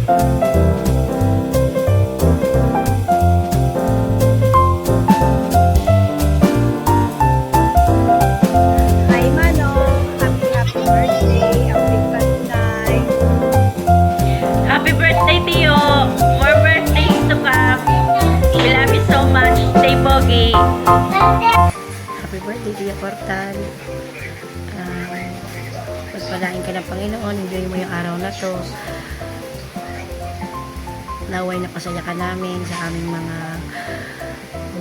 Happy birthday, Tia Portal. Pagpalain ka ng Panginoon, enjoy mo yung araw na to. Naway napasaya ka namin sa aming mga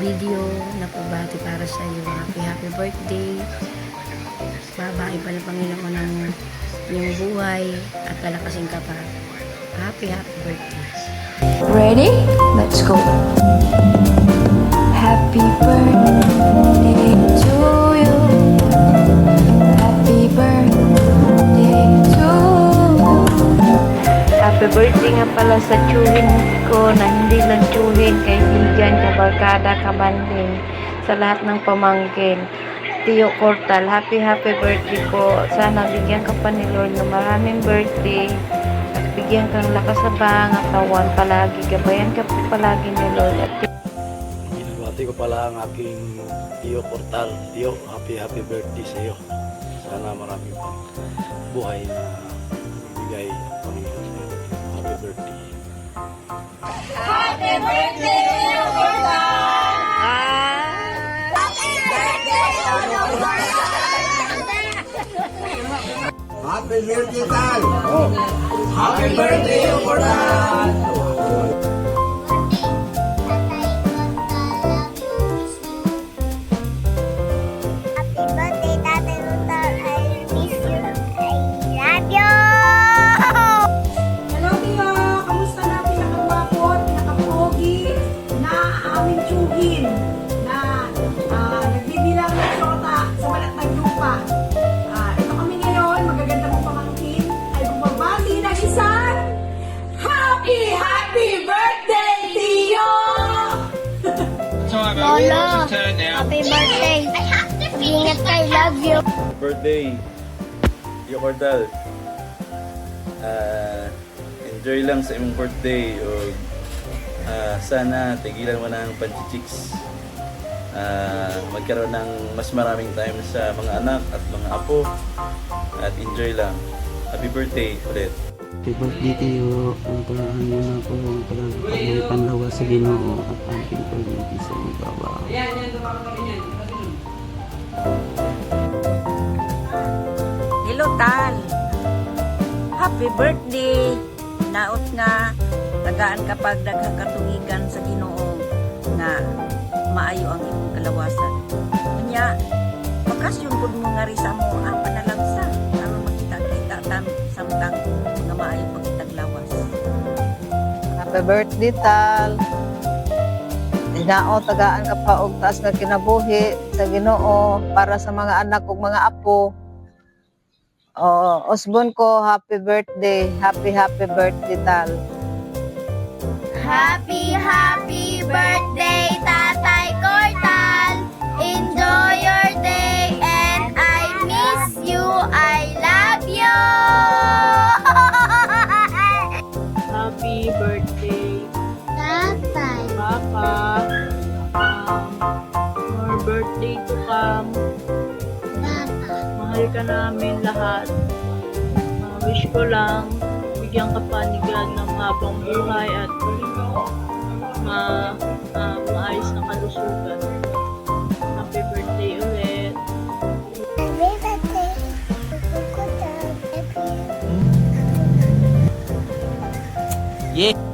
video na pagbati para sa iyo. Happy birthday. Babae pa ng Panginoon ng iyong buhay at palakasin ka pa. Happy birthday. Ready? Let's go. Happy birthday to you. Happy birthday to you. Happy birthday nga pala sa tsuhin ko na hindi lang tsuhin, kaibigan, kabarkada, kabanding, sa lahat ng pamangkin. Tio Portal, happy birthday po. Sana bigyan ka pa ni Lord na maraming birthday. At bigyan kang lakas sa katawan palagi. Gabayan ka pa palagi ni Lord. At Binabati ko pala ang aking Tio Portal. Tio, happy birthday sa iyo. Sana marami pang buhay na ibigay ang Panginoon sa iyo. Happy birthday. Happy birthday, Tio Portal! Happy birthday, Tal! Happy birthday, Portal! Lolo, happy birthday. Ingat kayo, love you. Birthday, Tio Portal. Enjoy lang sa imong birthday o sana tigilan mo ng panchichiks. Magkaroon ng mas maraming time sa mga anak at mga apo at enjoy lang. Happy birthday ulit. Happy birthday Tio. Ang paraan mo na po ang panlawa sa Ginoo at aking pag-ibig sa ibabaw. Hello, Tal. Happy birthday. Naot nga tagaan kapag daghang katuigan sa Ginoo nga maayo ang imong kalawasan. Kanya bakasyon pud mo nga ri sa mo ang panalangsa aron makita-kita tan samtang nga maayo pagitag lawas. Happy birthday, Tal. Inao tagaan ka pa og taas nga kinabuhi sa Ginoo para sa mga anak ug mga apo. Osbon ko, happy birthday. Happy birthday, Tal. Happy birthday, Tatay Portal. Enjoy your day and I miss you. I love you. Happy birthday, Tatay. Papa. More birthday to come. Mahal ka namin lahat. Wish ko lang bigyan ka pa ni God ng habang buhay at maayos na kalusugan. Happy birthday ulit. Happy birthday. Yeah.